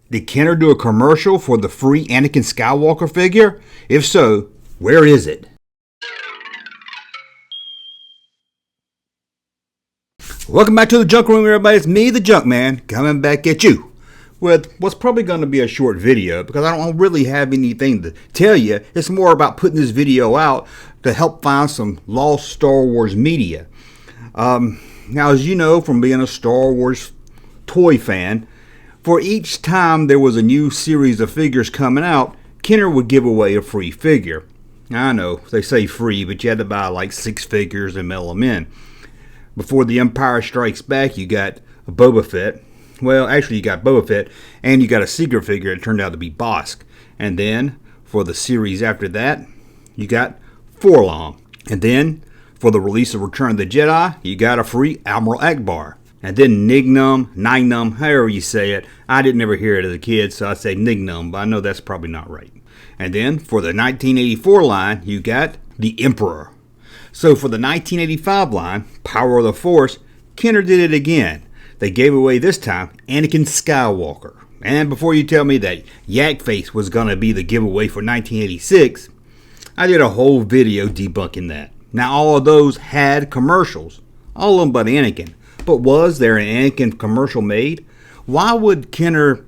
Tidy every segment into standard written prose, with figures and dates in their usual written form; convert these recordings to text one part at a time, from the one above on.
Did Kenner do a commercial for the free Anakin Skywalker figure? If so, where is it? Welcome back to the Junk Room, everybody. It's me, the Junkman, coming back at you with what's probably going to be a short video because I don't really have anything to tell you. It's more about putting this video out to help find some lost Star Wars media. Now, as you know from being a Star Wars toy fan, for each time there was a new series of figures coming out, Kenner would give away a free figure. I know, they say free, but you had to buy like 6 figures and mail them in. Before The Empire Strikes Back, you got a Boba Fett. Well, actually, you got Boba Fett, and you got a secret figure that turned out to be Bosk. And then, for the series after that, you got Forlong. And then, for the release of Return of the Jedi, you got a free Admiral Akbar. And then Nignum, however you say it. I didn't ever hear it as a kid, so I say Nignum, but I know that's probably not right. And then, for the 1984 line, you got the Emperor. So for the 1985 line, Power of the Force, Kenner did it again. They gave away this time Anakin Skywalker. And before you tell me that Yak Face was going to be the giveaway for 1986, I did a whole video debunking that. Now all of those had commercials, all of them but Anakin. But was there an Anakin commercial made? Why would Kenner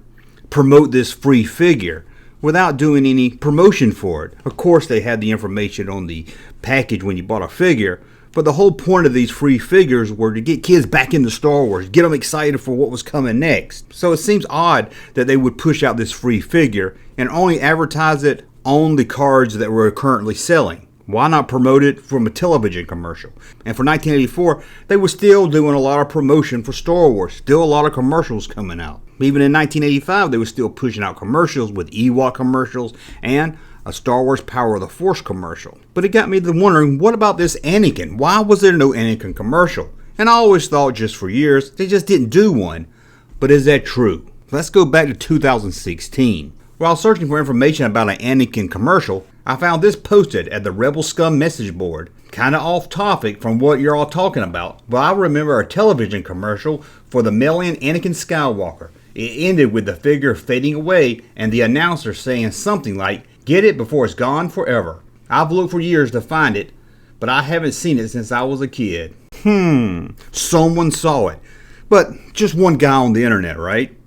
promote this free figure without doing any promotion for it? Of course, they had the information on the package when you bought a figure, but the whole point of these free figures were to get kids back into Star Wars, get them excited for what was coming next. So it seems odd that they would push out this free figure and only advertise it on the cards that were currently selling. Why not promote it from a television commercial? And for 1984, they were still doing a lot of promotion for Star Wars. Still a lot of commercials coming out. Even in 1985, they were still pushing out commercials with Ewok commercials and a Star Wars Power of the Force commercial. But it got me to wondering, what about this Anakin? Why was there no Anakin commercial? And I always thought just for years, they just didn't do one. But is that true? Let's go back to 2016. While searching for information about an Anakin commercial, I found this posted at the Rebel Scum message board. Kinda off topic from what you're all talking about, but I remember a television commercial for the mail-in Anakin Skywalker. It ended with the figure fading away and the announcer saying something like, "Get it before it's gone forever." I've looked for years to find it, but I haven't seen it since I was a kid. Someone saw it. But just one guy on the internet, right?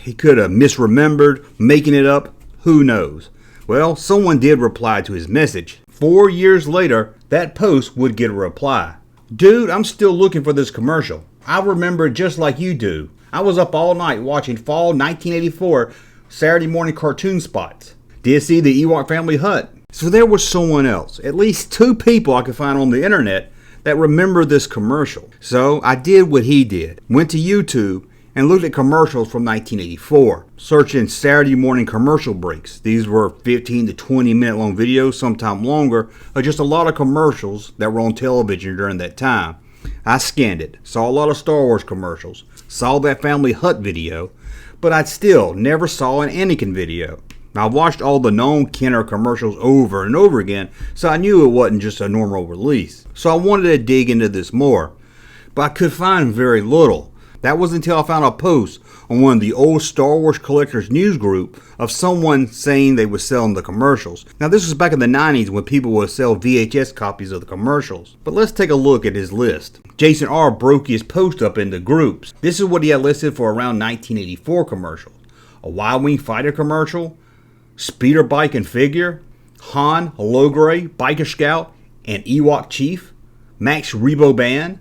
He could have misremembered, making it up, who knows. Well, someone did reply to his message. 4 years later, that post would get a reply. "Dude, I'm still looking for this commercial. I remember it just like you do. I was up all night watching fall 1984 Saturday morning cartoon spots. Did see the Ewok family hut." So there was someone else, at least 2 people I could find on the internet that remember this commercial. So I did what he did. Went to YouTube and looked at commercials from 1984, searching Saturday morning commercial breaks. These were 15 to 20 minute long videos, sometime longer, of just a lot of commercials that were on television during that time. I scanned it, saw a lot of Star Wars commercials, saw that family hut video, but I still never saw an Anakin video. I watched all the known Kenner commercials over and over again, so I knew it wasn't just a normal release. So I wanted to dig into this more, but I could find very little. That was until I found a post on one of the old Star Wars collectors news group of someone saying they were selling the commercials. Now this was back in the 90s when people would sell VHS copies of the commercials. But let's take a look at his list. Jason R. broke his post up into groups. This is what he had listed for around 1984 commercials. A Y-Wing fighter commercial, speeder bike and figure, Han, Logray, Biker Scout, and Ewok Chief, Max Rebo Band,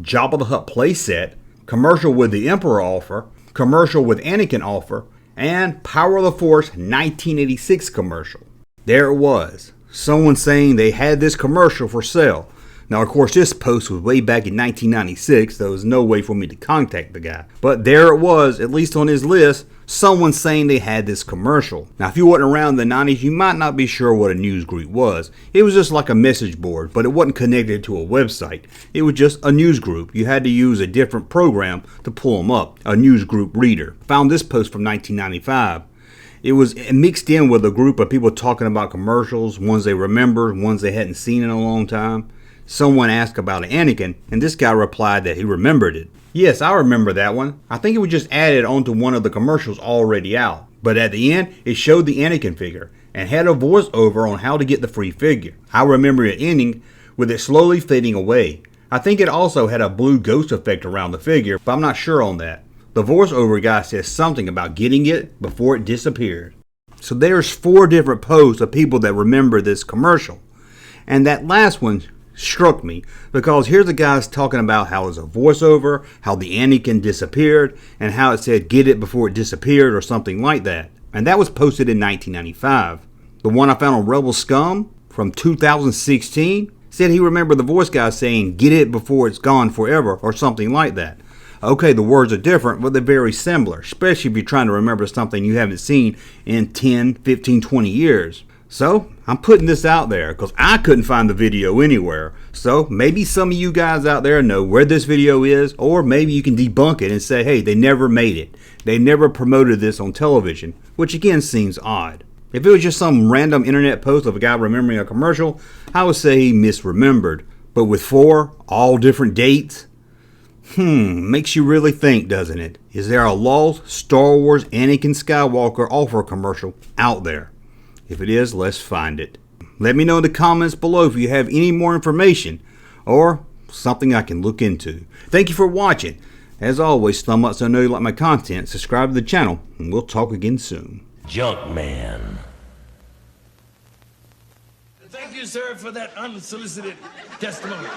Jabba the Hutt playset, commercial with the Emperor offer, commercial with Anakin offer, and Power of the Force 1986 commercial. There it was. Someone saying they had this commercial for sale. Now, of course, this post was way back in 1996. There was no way for me to contact the guy. But there it was, at least on his list, someone saying they had this commercial. Now, if you weren't around in the 90s, you might not be sure what a news group was. It was just like a message board, but it wasn't connected to a website. It was just a news group. You had to use a different program to pull them up, a news group reader. Found this post from 1995. It was mixed in with a group of people talking about commercials, ones they remembered, ones they hadn't seen in a long time. Someone asked about Anakin, and this guy replied that he remembered it. Yes, I remember that one. I think it was just added onto one of the commercials already out. But at the end, it showed the Anakin figure and had a voiceover on how to get the free figure. I remember it ending with it slowly fading away. I think it also had a blue ghost effect around the figure, but I'm not sure on that. The voiceover guy says something about getting it before it disappeared. So there's 4 different posts of people that remember this commercial. And that last one struck me because here's the guys talking about how it's a voiceover, how the Anakin disappeared, and how it said get it before it disappeared or something like that. And that was posted in 1995. The one I found on Rebel Scum from 2016 said he remembered the voice guy saying get it before it's gone forever or something like that. Okay, the words are different, but they're very similar, especially if you're trying to remember something you haven't seen in 10, 15, 20 years. So, I'm putting this out there because I couldn't find the video anywhere. So, maybe some of you guys out there know where this video is, or maybe you can debunk it and say, hey, they never made it. They never promoted this on television, which again seems odd. If it was just some random internet post of a guy remembering a commercial, I would say he misremembered. But with 4, all different dates, makes you really think, doesn't it? Is there a lost Star Wars Anakin Skywalker offer commercial out there? If it is, let's find it. Let me know in the comments below if you have any more information or something I can look into. Thank you for watching. As always, thumb up so I know you like my content, subscribe to the channel, and we'll talk again soon. Junkman. Thank you, sir, for that unsolicited testimony.